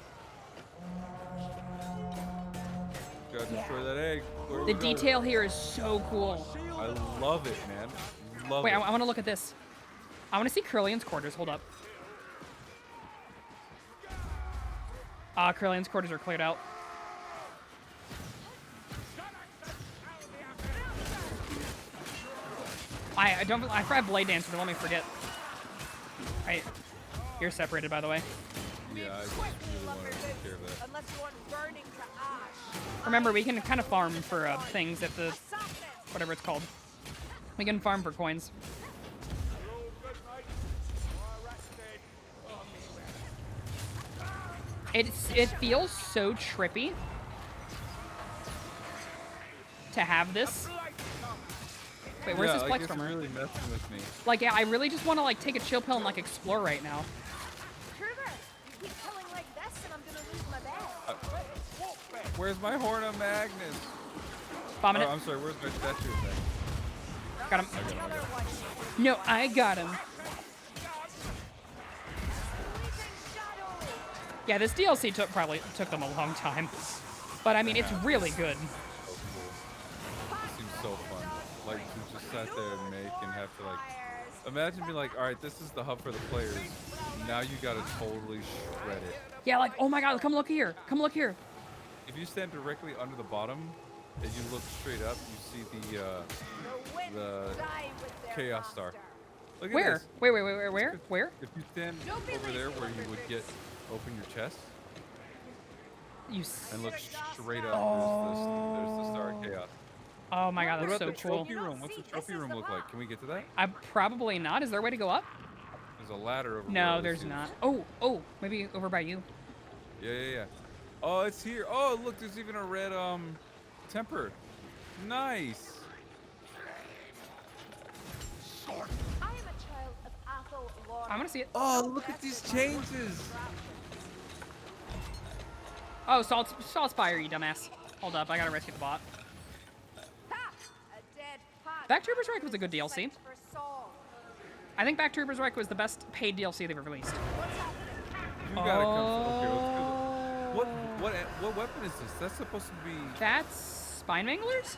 S1: Gotta destroy that egg. Where
S2: The
S1: we go.
S2: detail here is so cool.
S1: I love it, man. Love
S2: Wait,
S1: it.
S2: I want to look at this. I want to see Curlion's quarters. Hold up. Curlion's quarters are cleared out. I have Blade Dancer, don't let me forget. You're separated, by the way.
S1: Yeah, I just really want to take care of that.
S4: Unless you want burning to ash.
S2: Remember, we can kind of farm for things at the
S4: Assassin.
S2: whatever it's called. We can farm for coins. It feels so trippy to have this. Wait, where's
S1: yeah,
S2: this
S1: like,
S2: Plex
S1: it's
S2: from?
S1: really messing with me.
S2: Like, yeah, I really just want to like take a chill pill and like explore right now.
S4: Kruger, you keep killing like this and I'm gonna lose my bed.
S1: Where's my Horn of Magnus?
S2: Bombing
S1: Oh,
S2: it.
S1: I'm sorry, where's my statue of Magnus?
S2: Got him.
S4: Another one.
S2: No, I got him. Yeah, this DLC probably took them a long time. But I mean, it's really good.
S1: So cool. It seems so fun. Like, to just sit there and make and have to, like... Imagine being like, alright, this is the hub for the players. Now you gotta totally shred it.
S2: Yeah, like, oh my god, come look here. Come look here.
S1: If you stand directly under the bottom and you look straight up, you see the Chaos Star. Look at
S2: Where?
S1: this.
S2: Where?
S1: If you stand over there where you would get open your chest and look straight up, there's the Star of Chaos.
S2: Oh my god,
S1: What
S2: that's
S1: about
S2: so
S1: the
S2: cool.
S1: trophy room? What's the trophy room look like? Can we get to that?
S2: Probably not. Is there a way to go up?
S1: There's a ladder over
S2: No,
S1: where
S2: there's
S1: this is.
S2: not. Oh, maybe over by you.
S1: Yeah. Oh, it's here. Oh, look, there's even a red temper. Nice.
S4: I am a child of Athel Lord.
S2: I'm gonna see it.
S1: Oh, look at these changes.
S2: Oh, salt spire, you dumbass. Hold up, I gotta rescue the bot.
S4: Ha! A dead pot.
S2: Back Troopers Reich was a good DLC.
S4: Sent for Saul.
S2: I think Back Troopers Reich was the best paid DLC they've ever released.
S4: What's happening?
S1: You gotta come. Okay, let's do this. What weapon is this? That's supposed to be.
S2: That's Spine Manglers?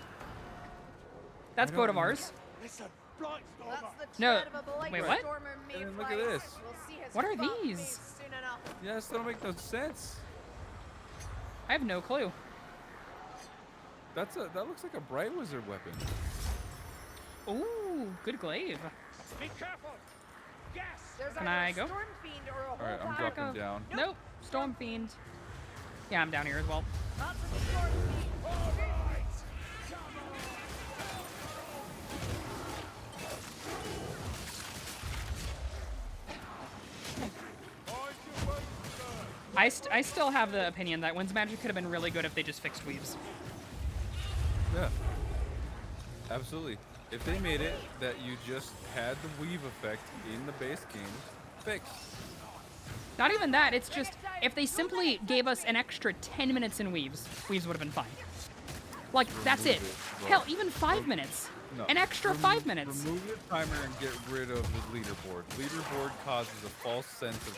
S2: That's
S1: I
S2: both
S1: don't
S2: of ours.
S3: Listen, Blightstormer.
S4: That's the
S2: No,
S4: tread of a blight
S2: wait, what?
S4: stormer
S1: And
S4: made
S1: then look at
S4: by-
S1: this.
S4: We'll see his
S2: What are
S4: fuck
S2: these?
S4: face soon enough.
S1: Yeah, this don't make no sense.
S2: I have no clue.
S1: That looks like a Bright Wizard weapon.
S2: Ooh, good glaive.
S3: Be careful. Yes.
S4: There's
S2: Can
S4: either
S2: I
S4: a
S2: go?
S4: storm fiend or a
S1: All right,
S4: whole
S1: I'm
S4: pack
S1: dropping
S4: of-
S1: down.
S2: Nope, Storm Fiend. Yeah, I'm down here as well.
S4: Lots of storm fiend.
S2: I still have the opinion that Winds Magic could have been really good if they just fixed weaves.
S1: Yeah. Absolutely. If they made it that you just had the weave effect in the base game, fixed.
S2: Not even that, it's just, if they simply gave us an extra 10 minutes in weaves would have been fine. Like, that's it. Hell, even 5 minutes.
S1: No.
S2: An extra 5 minutes.
S1: Remove the timer and get rid of the leaderboard. Leaderboard causes a false sense of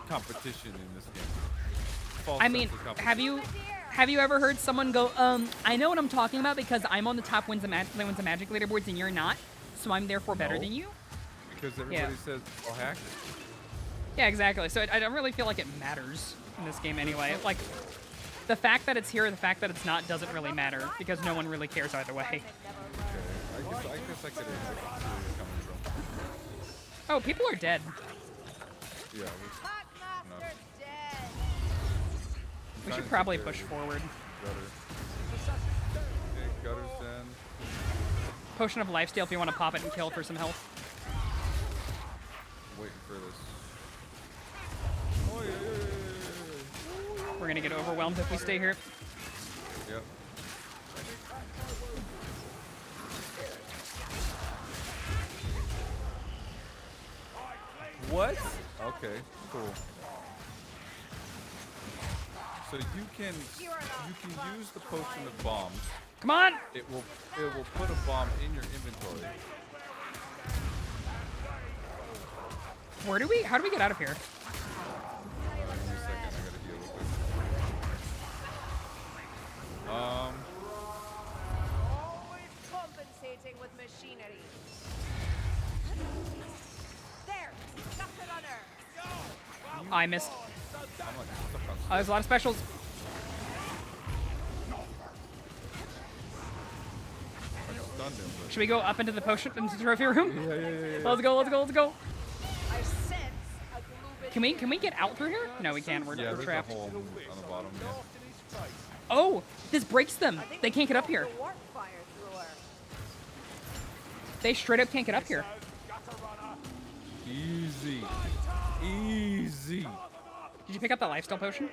S1: competition in this game. False
S2: I mean,
S1: sense of competition.
S2: have you ever heard someone go, I know what I'm talking about because I'm on the top Winds of Magic leaderboards and you're not, so I'm therefore better
S1: No.
S2: than you?
S1: Because everybody says, "Oh, hack it."
S2: Yeah, exactly. So I don't really feel like it matters in this game anyway. Like, the fact that it's here, the fact that it's not, doesn't really matter because no one really cares either way.
S1: Okay. I guess I could see where you're coming from.
S2: Oh, people are dead.
S1: Yeah.
S4: Packmaster dead.
S2: We should probably push forward.
S1: Gutter. Okay, gutter's then.
S2: Potion of Lifesteal if you want to pop it and kill for some health.
S1: Waiting for this. Oh yeah.
S2: We're gonna get overwhelmed if we stay here.
S1: Yep. What? Okay, cool. So you can use the potion of bombs.
S2: Come on!
S1: It will put a bomb in your inventory.
S2: How do we get out of here?
S1: Give me a second, I gotta heal real quick.
S4: Always compensating with machinery. There, got the runner.
S2: I missed.
S1: I'm like stuck on
S2: Oh, there's a lot of specials.
S1: stunned him, but
S2: Should we go up into the potion, into the trophy room?
S1: yeah.
S2: Let's go.
S4: I sense a glue
S2: Can we get out through here? No, we can't. We're
S1: Yeah, there's a
S2: trapped.
S1: hole on the bottom. Yeah.
S2: Oh, this breaks them. They can't get up here.
S4: warp fire thrower.
S2: They straight up can't get up here.
S1: Easy. Easy.
S2: Did you pick up that lifesteal potion?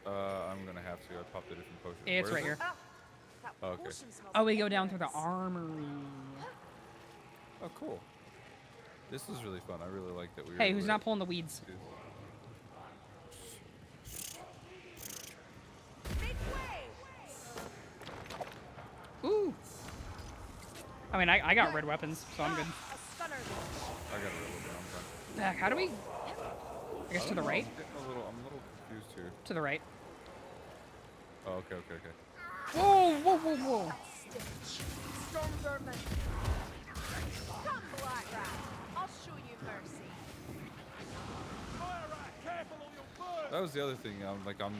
S1: I'm gonna have to. I popped a different potion.
S2: It's
S1: Where
S2: right
S1: is
S2: here.
S1: it?
S4: That
S1: Oh, okay.
S4: potion smells
S2: Oh, we go down through the armory.
S1: Oh, cool. This is really fun. I really like that we were
S2: Hey,
S1: able
S2: who's
S1: to
S2: not pulling the weeds?
S1: do-
S2: I mean, I got red weapons, so I'm good.
S4: A stunner.
S1: I got a little bit. I'm fine.
S2: How do we... I guess to the right?
S1: I'm a little confused here.
S2: To the right.
S1: Oh, okay, okay, okay.
S2: Whoa, whoa, whoa, whoa.
S4: Storm vermin. Come, Black Rat. I'll show you mercy.
S3: Fire rat, careful or you'll burn.
S1: That was the other thing. I'm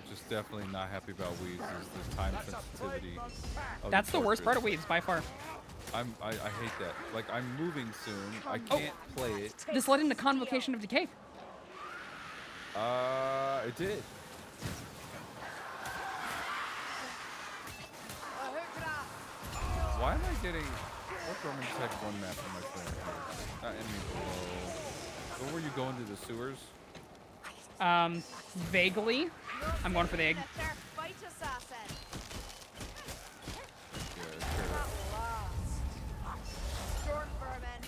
S1: just definitely not happy about weeds. Is the time sensitivity. Of
S2: That's the worst part of
S1: torches.
S2: weeds, by far.
S1: I hate that. Like, I'm moving soon. I can't play it.
S2: This led into Convocation of Decay.
S1: It did. Why am I getting... What Vermintide 1 map am I playing here? Not enemy below. Where were you going to the sewers?
S2: Vaguely. I'm going for the egg.
S4: Fight assassin.
S1: Yeah, sure.
S4: Storm vermin.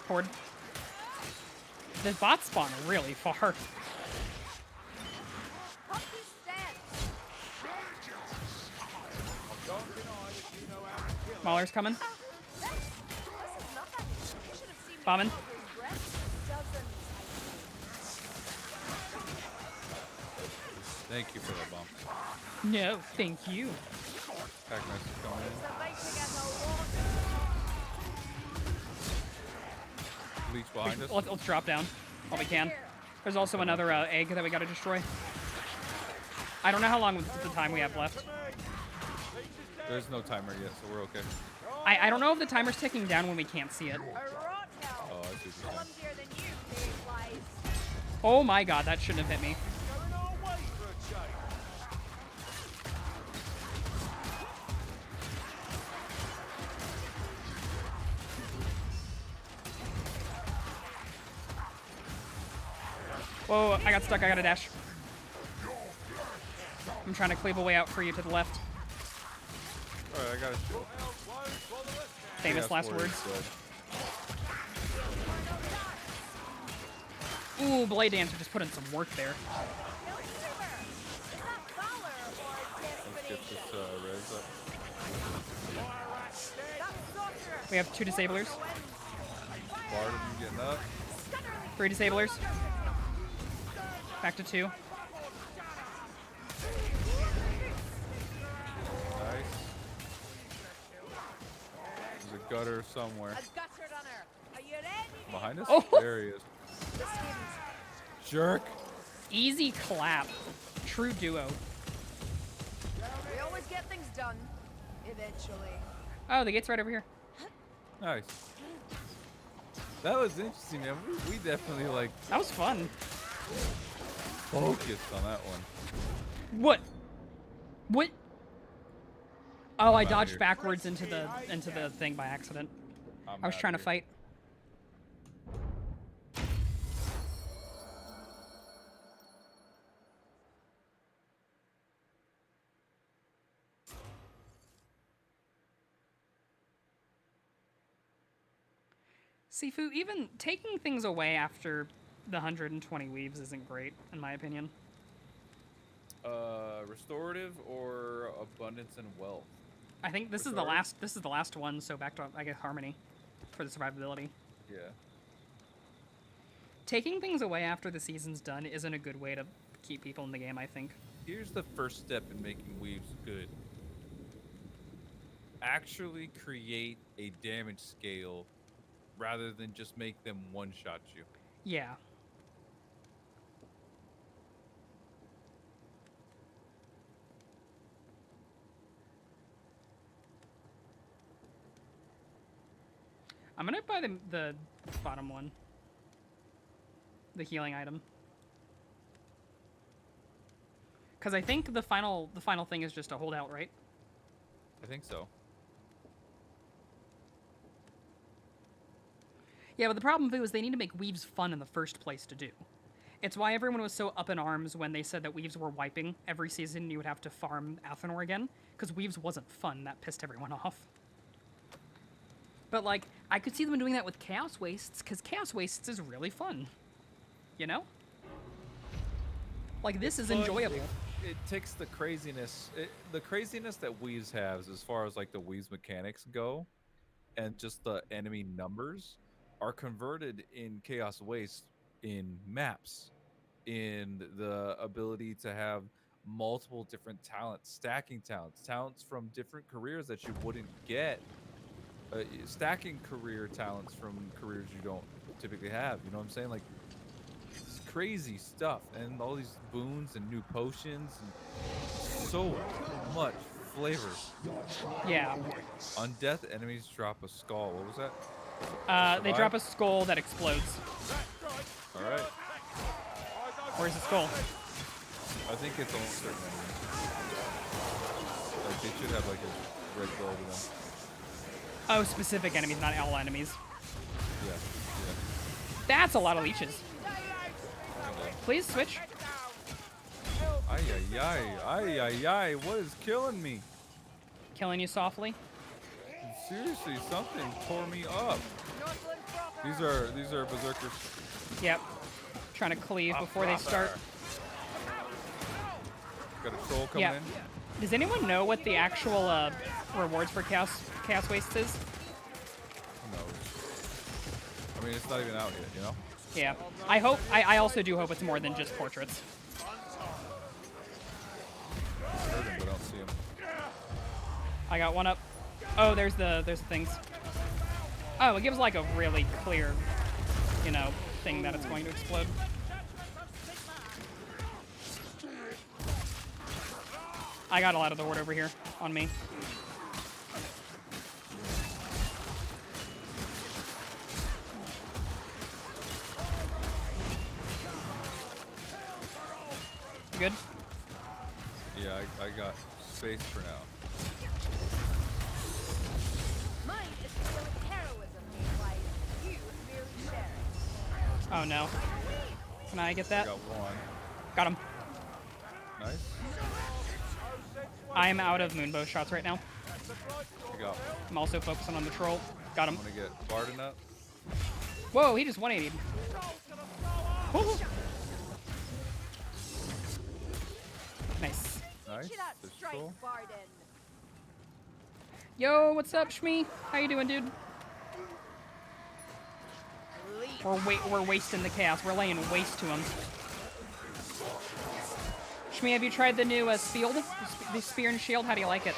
S2: Horde. The bots spawn really far.
S4: Puppy stand.
S2: Mauler's coming.
S4: This is nothing. You should have seen me
S2: Bombing.
S4: over breath. Dozens.
S1: Thank you for that bomb.
S2: No, thank you.
S1: Pack nice is coming in.
S4: Surviving as a warden.
S1: Leech behind us.
S2: Let's drop down while we can. There's also another egg that we gotta destroy. I don't know how long the time we have left.
S1: There's no timer yet, so we're okay.
S2: I don't know if the timer's ticking down when we can't see it.
S4: A rot hell.
S1: Oh, I see what you're saying.
S4: Clumsier than you, big flies.
S2: Oh my god, that shouldn't have hit me.
S3: Going our way for a change.
S2: Whoa, I got stuck, I gotta dash. I'm trying to cleave a way out for you to the left.
S1: Alright, I got a shield.
S2: Famous last words.
S1: Good.
S2: Ooh, Blade Dancer just put in some work there.
S1: Let's get this res up.
S2: We have 2 disablers,
S1: Warden getting up.
S2: 3 disablers. Back to 2.
S1: Nice. There's a gutter somewhere.
S4: Are you ready?
S1: Behind us?
S2: Oh.
S1: There he is. Jerk.
S2: Easy clap. True duo.
S4: We always get things done. Eventually.
S2: Oh, the gate's right over here.
S1: Nice. That was interesting, man. We definitely, like,
S2: That was fun.
S1: focused on that one.
S2: What? What? Oh, I
S1: outta
S2: dodged
S1: here.
S2: backwards into the thing by accident. I was
S1: outta
S2: trying to
S1: here.
S2: fight. Sifu, even taking things away after the 120 weaves isn't great, in my opinion.
S1: Restorative or abundance and wealth?
S2: I think this is the last one, so back to, I guess, Harmony for the survivability.
S1: Yeah.
S2: Taking things away after the season's done isn't a good way to keep people in the game, I think.
S1: Here's the first step in making weaves good. Actually create a damage scale rather than just make them one-shot you.
S2: Yeah. I'm gonna buy the bottom one. The healing item. Because I think the final thing is just a holdout, right?
S1: I think so.
S2: Yeah, but the problem, Vu, is they need to make weaves fun in the first place to do. It's why everyone was so up in arms when they said that weaves were wiping. Every season you would have to farm Athenor again, because weaves wasn't fun. That pissed everyone off. But, like, I could see them doing that with Chaos Wastes, because Chaos Wastes is really fun. You know? Like, this is enjoyable.
S1: it takes the craziness, the craziness that Weaves has as far as like the Weaves mechanics go, and just the enemy numbers are converted in Chaos Waste in maps, in the ability to have multiple different talents, stacking talents from different careers that you wouldn't get, stacking career talents from careers you don't typically have. You know what I'm saying? Like, this is crazy stuff, and all these boons and new potions and so much flavor.
S2: Yeah.
S1: On death, enemies drop a skull. What was that?
S2: They drop a skull that explodes.
S1: All right.
S2: Where's the skull?
S1: I think it's on certain enemies. Like, they should have like a red glow to them.
S2: Oh, specific enemies, not all enemies.
S1: Yeah.
S2: That's a lot of leeches. Please switch.
S1: Ay, ay, ay, ay, ay, ay, what is killing me?
S2: Killing you softly.
S1: Seriously, something tore me up. These are berserkers.
S2: Yep. Trying to cleave before they start.
S1: Got a troll coming in.
S2: Does anyone know what the actual rewards for Chaos Waste is?
S1: Who knows? I mean, it's not even out yet, you know?
S2: Yeah. I also do hope it's more than just portraits.
S1: I heard him, but I don't see him.
S2: I got one up. Oh, there's the things. Oh, it gives like a really clear, you know, thing that it's going to explode. I got a lot of the horde over here on me. You good?
S1: Yeah, I got space for now.
S4: Mine is still heroism, like you merely share it.
S2: Oh no. Can I get
S1: I
S2: that?
S1: got one.
S2: Got him.
S1: Nice.
S2: I am out of moonbow shots right now.
S1: I got one.
S2: I'm also focusing on the troll. Got him.
S1: I'm gonna get Warden up.
S2: Whoa, he just 180'd. Nice.
S1: Nice.
S4: Get out,
S1: There's
S4: strike,
S1: troll.
S4: Warden.
S2: Yo, what's up, Shmee? How you doing, dude? We're wasting the chaos. We're laying waste to him. Shmee, have you tried the new Spield? The Spear and Shield? How do you like it?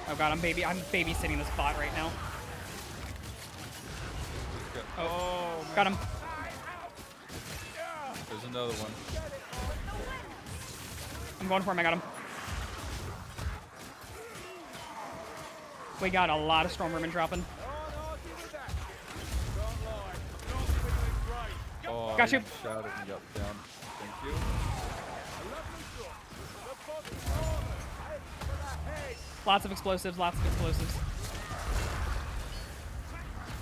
S2: Oh god, I'm babysitting this bot right now.
S1: Oh, man.
S2: Got him.
S1: There's another one.
S2: I'm going for him. I got him. We got a lot of storm vermin dropping.
S1: Oh,
S2: Got you.
S1: Shot it and got down. Thank you.
S2: Lots of explosives. Lots of explosives.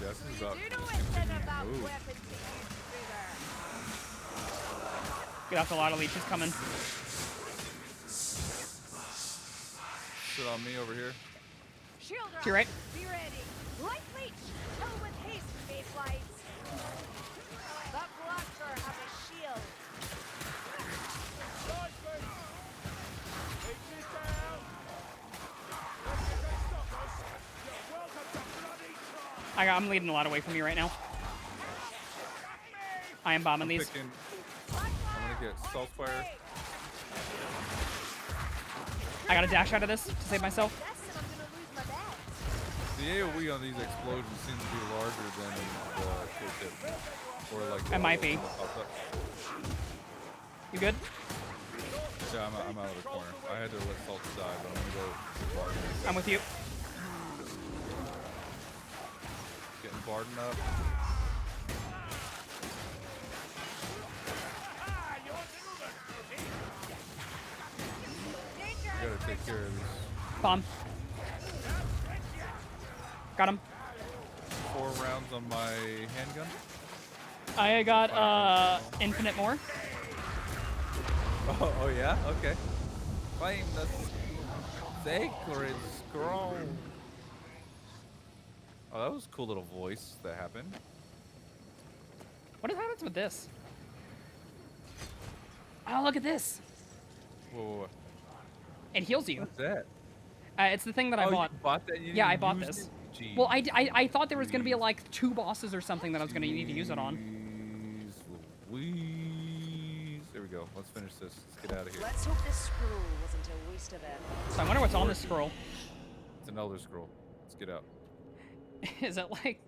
S1: Yeah, this is about
S4: Do know
S1: just
S4: it's
S1: continuing to
S4: about
S1: move.
S4: weapons to use, Trigger.
S2: That's a lot of leeches coming.
S1: Sit on me over here.
S4: Shield
S2: To your right.
S4: Be ready. Light leech. Kill with haste, Mayflies. That blaster has a shield.
S2: I'm leading a lot away from you right now. I am bombing these.
S1: I'm gonna get Saltfire.
S2: I got a dash out of this to save myself.
S4: That's it, I'm gonna lose my bag.
S1: The AoE on these explosions seems to be larger than the shit tip. Or like
S2: It might be. You good?
S1: Yeah, I'm out of the corner. I had to let Salt die, but I'm gonna go Barden.
S2: I'm with you.
S1: Getting Barden up. I gotta take care of this.
S2: Bomb. Got him.
S1: 4 rounds on my handgun.
S2: I got infinite more.
S1: Oh yeah? Okay. Flame the sacred scroll. Oh, that was a cool little voice that happened.
S2: What happens with this? Oh, look at this.
S1: Whoa.
S2: It heals you.
S1: What's that?
S2: It's the thing that I bought.
S1: You bought that? You
S2: Yeah, I
S1: didn't
S2: bought
S1: use
S2: this.
S1: it? Jeez.
S2: Well, I thought there was gonna be like 2 bosses or something that I was gonna need to use it on.
S1: Jeez Louise. There we go. Let's finish this. Let's get out of here.
S4: Let's hope this scroll wasn't a waste of effort.
S2: So I wonder what's on this scroll.
S1: It's an Elder Scroll. Let's get out.
S2: Is it like...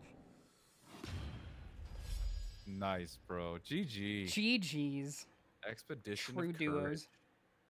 S1: Nice, bro. GG.
S2: GG's.
S1: Expedition
S2: True
S1: of
S2: duos.
S1: Courage.